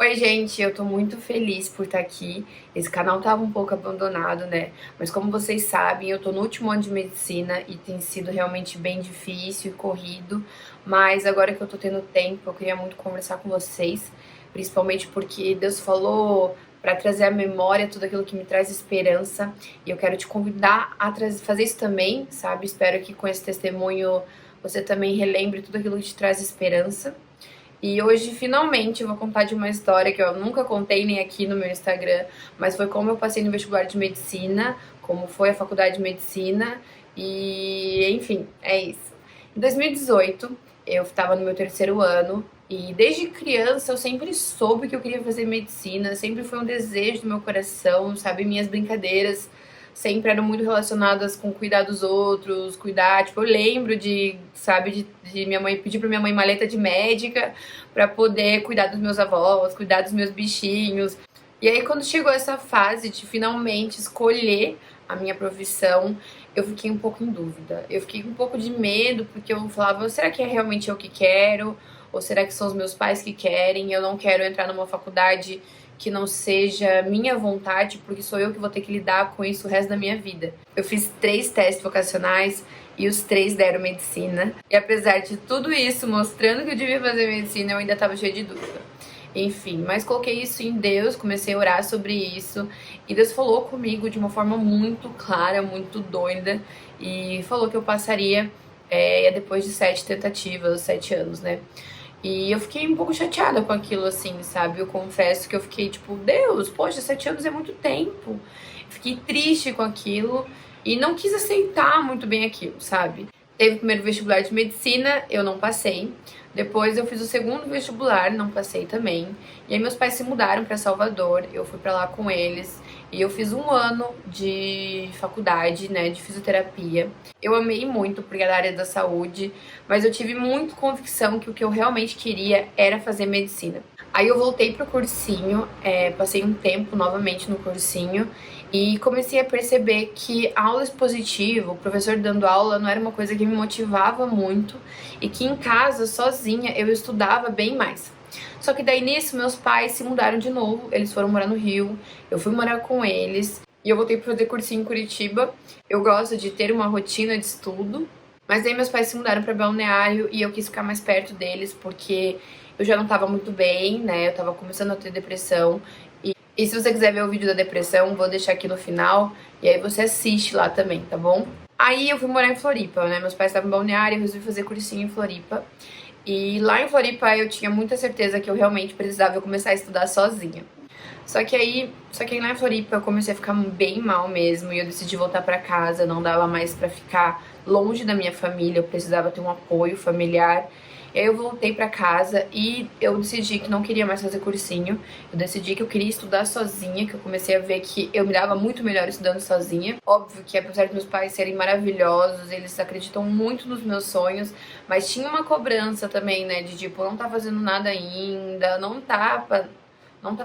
Oi, gente, eu tô muito feliz por estar aqui. Esse canal tava um pouco abandonado, né? Mas como vocês sabem, eu tô no último ano de medicina e tem sido realmente bem difícil e corrido. Mas agora que eu tô tendo tempo, eu queria muito conversar com vocês, principalmente porque Deus falou para trazer à memória tudo aquilo que me traz esperança. E eu quero te convidar a fazer isso também, sabe? Espero que com esse testemunho você também relembre tudo aquilo que te traz esperança. E hoje, finalmente, eu vou contar de uma história que eu nunca contei nem aqui no meu Instagram, mas foi como eu passei no vestibular de medicina, como foi a faculdade de medicina, e enfim, é isso. Em 2018, eu estava no meu terceiro ano, e desde criança eu sempre soube que eu queria fazer medicina, sempre foi um desejo do meu coração, sabe? Minhas brincadeiras sempre eram muito relacionadas com cuidar dos outros, cuidar, tipo, eu lembro de, sabe, de minha mãe pedir pra minha mãe maleta de médica para poder cuidar dos meus avós, cuidar dos meus bichinhos. E aí, quando chegou essa fase de finalmente escolher a minha profissão, eu fiquei um pouco em dúvida. Eu fiquei com um pouco de medo, porque eu falava, será que é realmente eu que quero? Ou será que são os meus pais que querem? Eu não quero entrar numa faculdade que não seja minha vontade, porque sou eu que vou ter que lidar com isso o resto da minha vida. Eu fiz 3 testes vocacionais e os 3 deram medicina. E apesar de tudo isso mostrando que eu devia fazer medicina, eu ainda estava cheia de dúvida. Enfim, mas coloquei isso em Deus, comecei a orar sobre isso e Deus falou comigo de uma forma muito clara, muito doida e falou que eu passaria depois de 7 tentativas, 7 anos, né? E eu fiquei um pouco chateada com aquilo, assim, sabe? Eu confesso que eu fiquei tipo, Deus, poxa, 7 anos é muito tempo. Fiquei triste com aquilo e não quis aceitar muito bem aquilo, sabe? Teve o primeiro vestibular de medicina, eu não passei. Depois eu fiz o segundo vestibular, não passei também. E aí meus pais se mudaram para Salvador, eu fui para lá com eles. E eu fiz um ano de faculdade, né, de fisioterapia. Eu amei muito, porque é da área da saúde, mas eu tive muito convicção que o que eu realmente queria era fazer medicina. Aí eu voltei pro cursinho, passei um tempo novamente no cursinho e comecei a perceber que a aula expositiva, o professor dando aula, não era uma coisa que me motivava muito e que em casa, sozinha, eu estudava bem mais. Só que daí nisso, meus pais se mudaram de novo, eles foram morar no Rio, eu fui morar com eles e eu voltei para fazer cursinho em Curitiba. Eu gosto de ter uma rotina de estudo, mas aí meus pais se mudaram para Balneário e eu quis ficar mais perto deles porque eu já não estava muito bem, né? Eu estava começando a ter depressão. E se você quiser ver o vídeo da depressão, vou deixar aqui no final e aí você assiste lá também, tá bom? Aí eu fui morar em Floripa, né? Meus pais estavam em Balneário, eu resolvi fazer cursinho em Floripa. E lá em Floripa eu tinha muita certeza que eu realmente precisava começar a estudar sozinha. Só que aí lá em Floripa eu comecei a ficar bem mal mesmo e eu decidi voltar pra casa, não dava mais pra ficar longe da minha família, eu precisava ter um apoio familiar. E aí eu voltei pra casa e eu decidi que não queria mais fazer cursinho. Eu decidi que eu queria estudar sozinha, que eu comecei a ver que eu me dava muito melhor estudando sozinha. Óbvio que apesar dos meus pais serem maravilhosos, eles acreditam muito nos meus sonhos, mas tinha uma cobrança também, né, de tipo, não tá fazendo nada ainda, não tá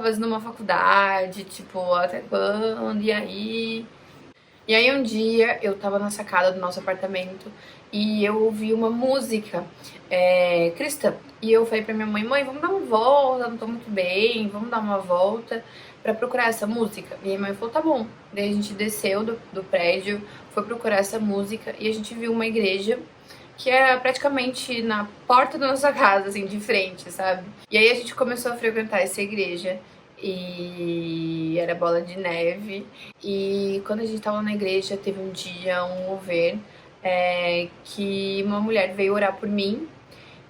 fazendo uma faculdade, tipo, até quando? E aí? E aí um dia eu tava na sacada do nosso apartamento e eu ouvi uma música cristã. E eu falei pra minha mãe, mãe, vamos dar uma volta, não tô muito bem, vamos dar uma volta pra procurar essa música. E a minha mãe falou, tá bom. Daí a gente desceu do prédio, foi procurar essa música e a gente viu uma igreja que é praticamente na porta da nossa casa, assim, de frente, sabe? E aí a gente começou a frequentar essa igreja e era bola de neve. E quando a gente tava na igreja, teve um dia, um mover, que uma mulher veio orar por mim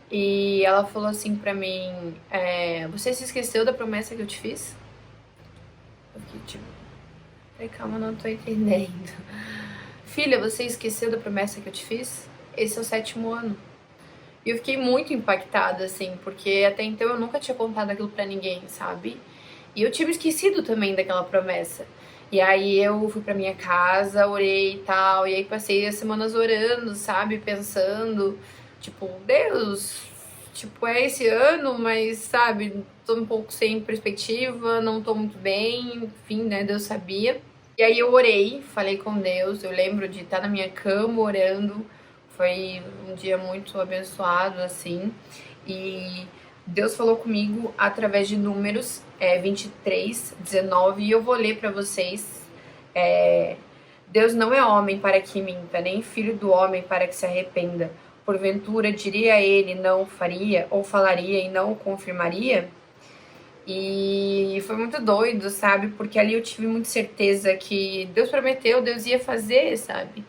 e ela falou assim pra mim: você se esqueceu da promessa que eu te fiz? Eu fiquei tipo, calma, não tô entendendo. Filha, você esqueceu da promessa que eu te fiz? Esse é o 7º ano. E eu fiquei muito impactada, assim, porque até então eu nunca tinha contado aquilo pra ninguém, sabe? E eu tinha me esquecido também daquela promessa. E aí eu fui pra minha casa, orei e tal, e aí passei as semanas orando, sabe? Pensando, tipo, Deus, tipo, é esse ano, mas, sabe, tô um pouco sem perspectiva, não tô muito bem, enfim, né? Deus sabia. E aí eu orei, falei com Deus, eu lembro de estar na minha cama orando, foi um dia muito abençoado, assim, e Deus falou comigo através de números 23, 19, e eu vou ler para vocês. Deus não é homem para que minta, nem filho do homem para que se arrependa. Porventura diria ele, não faria, ou falaria e não o confirmaria? E foi muito doido, sabe? Porque ali eu tive muita certeza que Deus prometeu, Deus ia fazer, sabe?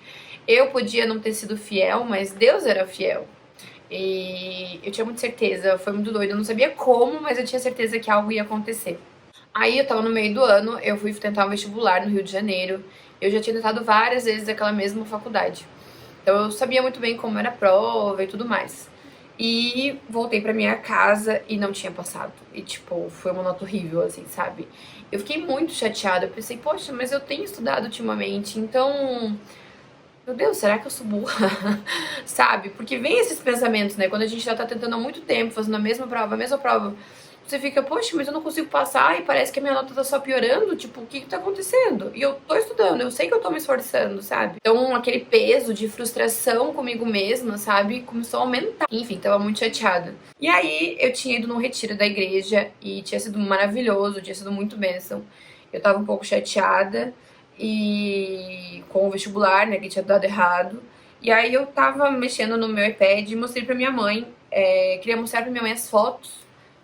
Eu podia não ter sido fiel, mas Deus era fiel. E eu tinha muita certeza, foi muito doido. Eu não sabia como, mas eu tinha certeza que algo ia acontecer. Aí eu tava no meio do ano, eu fui tentar um vestibular no Rio de Janeiro. Eu já tinha tentado várias vezes aquela mesma faculdade. Então eu sabia muito bem como era a prova e tudo mais. E voltei pra minha casa e não tinha passado. E, tipo, foi uma nota horrível, assim, sabe? Eu fiquei muito chateada. Eu pensei, poxa, mas eu tenho estudado ultimamente, então. Meu Deus, será que eu sou burra? Sabe? Porque vem esses pensamentos, né? Quando a gente já tá tentando há muito tempo, fazendo a mesma prova. Você fica, poxa, mas eu não consigo passar e parece que a minha nota tá só piorando. Tipo, o que que tá acontecendo? E eu tô estudando, eu sei que eu tô me esforçando, sabe? Então, aquele peso de frustração comigo mesma, sabe? Começou a aumentar. Enfim, tava muito chateada. E aí, eu tinha ido num retiro da igreja e tinha sido maravilhoso, tinha sido muito bênção. Eu tava um pouco chateada e com o vestibular, né, que tinha dado errado. E aí eu tava mexendo no meu iPad e mostrei pra minha mãe, queria mostrar pra minha mãe as fotos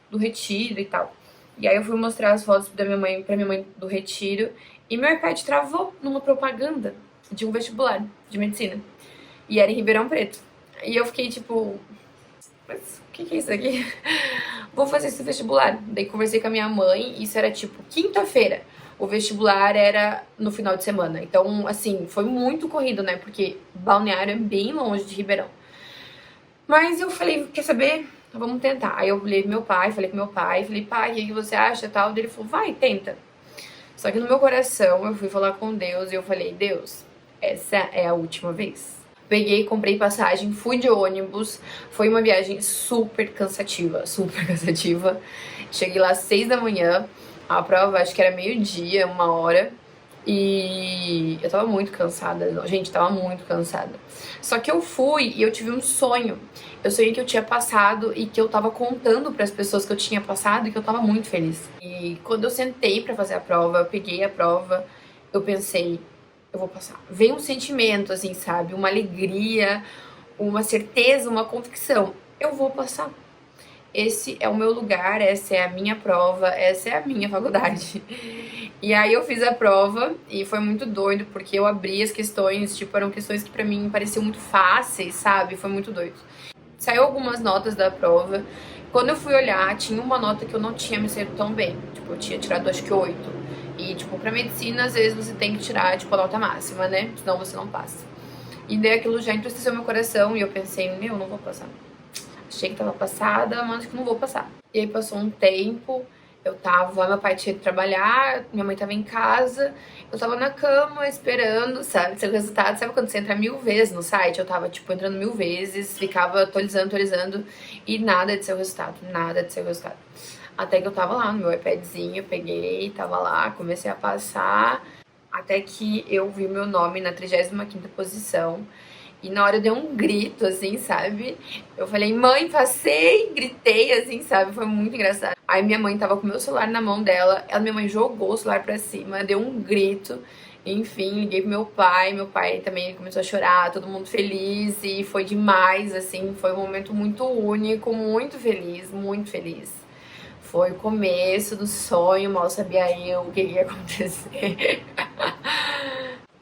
do retiro e tal. E aí eu fui mostrar as fotos da minha mãe pra minha mãe do retiro e meu iPad travou numa propaganda de um vestibular de medicina. E era em Ribeirão Preto. E eu fiquei tipo, mas o que é isso aqui? Vou fazer esse vestibular. Daí conversei com a minha mãe, isso era tipo quinta-feira. O vestibular era no final de semana. Então, assim, foi muito corrido, né? Porque Balneário é bem longe de Ribeirão. Mas eu falei, quer saber? Vamos tentar. Aí eu falei com meu pai, falei, pai, o que você acha? Tal. Daí ele falou, vai, tenta. Só que no meu coração eu fui falar com Deus e eu falei, Deus, essa é a última vez. Peguei, comprei passagem, fui de ônibus. Foi uma viagem super cansativa, super cansativa. Cheguei lá às 6 da manhã. A prova acho que era meio-dia, 1 hora. E eu tava muito cansada. Gente, tava muito cansada. Só que eu fui e eu tive um sonho. Eu sonhei que eu tinha passado e que eu tava contando pras pessoas que eu tinha passado e que eu tava muito feliz. E quando eu sentei pra fazer a prova, eu peguei a prova, eu pensei, eu vou passar. Veio um sentimento, assim, sabe? Uma alegria, uma certeza, uma convicção. Eu vou passar. Esse é o meu lugar, essa é a minha prova, essa é a minha faculdade. E aí eu fiz a prova e foi muito doido, porque eu abri as questões, tipo, eram questões que pra mim pareciam muito fáceis, sabe? Foi muito doido. Saiu algumas notas da prova. Quando eu fui olhar, tinha uma nota que eu não tinha me saído tão bem. Tipo, eu tinha tirado acho que 8. E, tipo, pra medicina, às vezes você tem que tirar, tipo, a nota máxima, né? Senão você não passa. E daí aquilo já entristeceu meu coração e eu pensei, meu, não vou passar. Achei que tava passada, mas acho que não vou passar. E aí passou um tempo, meu pai tinha ido trabalhar, minha mãe tava em casa, eu tava na cama esperando, sabe, ser o resultado. Sabe quando você entra 1000 vezes no site? Eu tava, tipo, entrando 1000 vezes, ficava atualizando, e nada de ser o resultado, nada de ser o resultado. Até que eu tava lá no meu iPadzinho, peguei, tava lá, comecei a passar, até que eu vi meu nome na 35ª posição. E na hora eu dei um grito, assim, sabe? Eu falei, mãe, passei! Gritei, assim, sabe? Foi muito engraçado. Aí minha mãe tava com o meu celular na mão dela, minha mãe jogou o celular pra cima, deu um grito. Enfim, liguei pro meu pai também começou a chorar, todo mundo feliz. E foi demais, assim, foi um momento muito único, muito feliz, muito feliz. Foi o começo do sonho, mal sabia eu o que ia acontecer.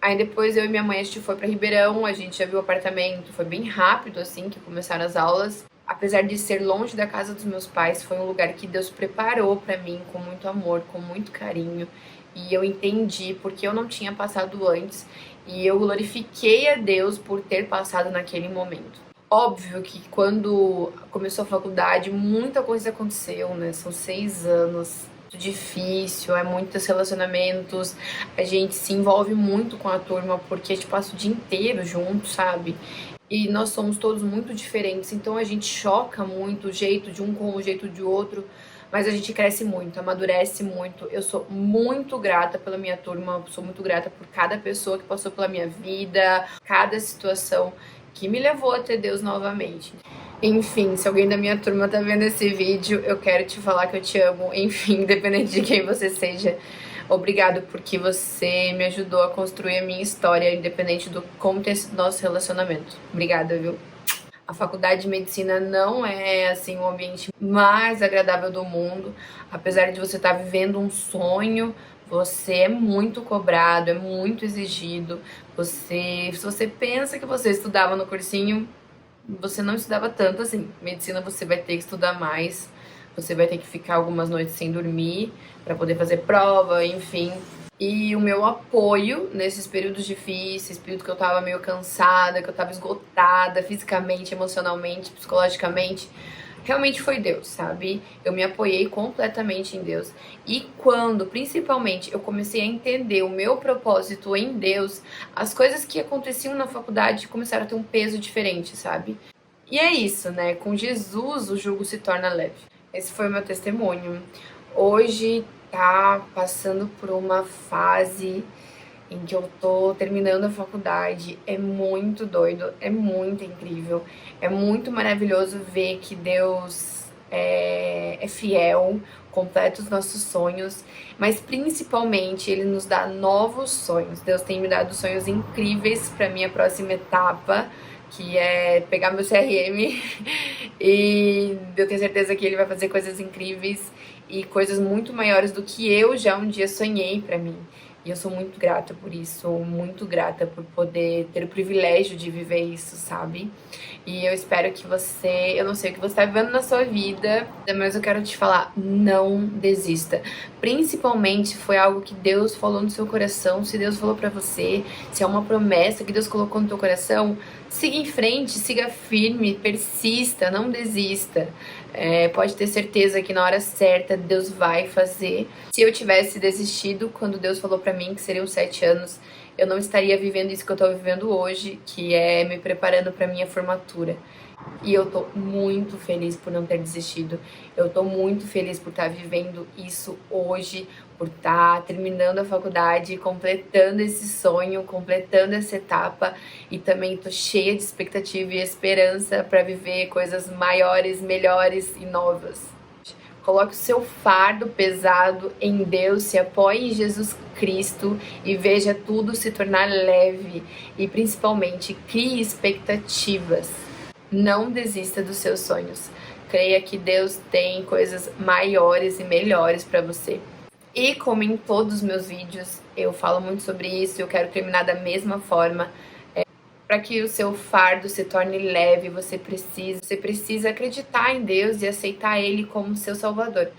Aí depois eu e minha mãe, a gente foi pra Ribeirão, a gente já viu o apartamento, foi bem rápido assim que começaram as aulas. Apesar de ser longe da casa dos meus pais, foi um lugar que Deus preparou pra mim com muito amor, com muito carinho. E eu entendi porque eu não tinha passado antes e eu glorifiquei a Deus por ter passado naquele momento. Óbvio que quando começou a faculdade, muita coisa aconteceu, né? São 6 anos, muito difícil, é muitos relacionamentos, a gente se envolve muito com a turma porque a gente passa o dia inteiro junto, sabe? E nós somos todos muito diferentes, então a gente choca muito o jeito de um com o jeito de outro, mas a gente cresce muito, amadurece muito. Eu sou muito grata pela minha turma, sou muito grata por cada pessoa que passou pela minha vida, cada situação que me levou a ter Deus novamente. Enfim, se alguém da minha turma tá vendo esse vídeo, eu quero te falar que eu te amo. Enfim, independente de quem você seja, obrigado porque você me ajudou a construir a minha história, independente do como ter sido nosso relacionamento. Obrigada, viu? A faculdade de medicina não é, assim, o ambiente mais agradável do mundo. Apesar de você estar vivendo um sonho, você é muito cobrado, é muito exigido. Se você pensa que você estudava no cursinho, você não estudava tanto assim. Medicina você vai ter que estudar mais, você vai ter que ficar algumas noites sem dormir para poder fazer prova, enfim. E o meu apoio nesses períodos difíceis, período que eu tava meio cansada, que eu tava esgotada fisicamente, emocionalmente, psicologicamente, realmente foi Deus, sabe? Eu me apoiei completamente em Deus. E quando, principalmente, eu comecei a entender o meu propósito em Deus, as coisas que aconteciam na faculdade começaram a ter um peso diferente, sabe? E é isso, né? Com Jesus o jugo se torna leve. Esse foi o meu testemunho. Hoje tá passando por uma fase em que eu tô terminando a faculdade. É muito doido, é muito incrível, é muito maravilhoso ver que Deus é fiel, completa os nossos sonhos, mas principalmente Ele nos dá novos sonhos. Deus tem me dado sonhos incríveis para minha próxima etapa, que é pegar meu CRM e eu tenho certeza que Ele vai fazer coisas incríveis e coisas muito maiores do que eu já um dia sonhei para mim. E eu sou muito grata por isso, muito grata por poder ter o privilégio de viver isso, sabe? E eu espero que você, eu não sei o que você tá vivendo na sua vida, mas eu quero te falar, não desista. Principalmente foi algo que Deus falou no seu coração, se Deus falou pra você, se é uma promessa que Deus colocou no teu coração, siga em frente, siga firme, persista, não desista. Pode ter certeza que na hora certa Deus vai fazer. Se eu tivesse desistido quando Deus falou pra mim que seriam 7 anos, eu não estaria vivendo isso que eu tô vivendo hoje, que é me preparando pra minha formatura. E eu tô muito feliz por não ter desistido. Eu tô muito feliz por estar vivendo isso hoje, por estar terminando a faculdade, completando esse sonho, completando essa etapa. E também tô cheia de expectativa e esperança para viver coisas maiores, melhores e novas. Coloque o seu fardo pesado em Deus, se apoie em Jesus Cristo e veja tudo se tornar leve. E principalmente, crie expectativas. Não desista dos seus sonhos. Creia que Deus tem coisas maiores e melhores para você. E como em todos os meus vídeos, eu falo muito sobre isso, eu quero terminar da mesma forma. Para que o seu fardo se torne leve, você precisa acreditar em Deus e aceitar Ele como seu Salvador.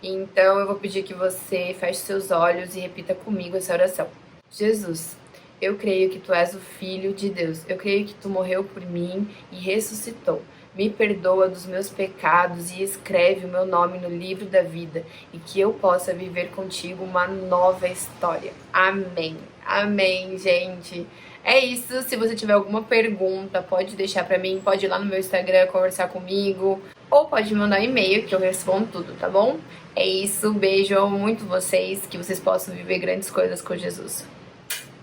Então eu vou pedir que você feche seus olhos e repita comigo essa oração. Jesus, eu creio que Tu és o Filho de Deus. Eu creio que Tu morreu por mim e ressuscitou. Me perdoa dos meus pecados e escreve o meu nome no livro da vida e que eu possa viver contigo uma nova história. Amém. Amém, gente. É isso. Se você tiver alguma pergunta, pode deixar pra mim, pode ir lá no meu Instagram conversar comigo ou pode me mandar um e-mail que eu respondo tudo, tá bom? É isso. Beijo, amo muito vocês, que vocês possam viver grandes coisas com Jesus.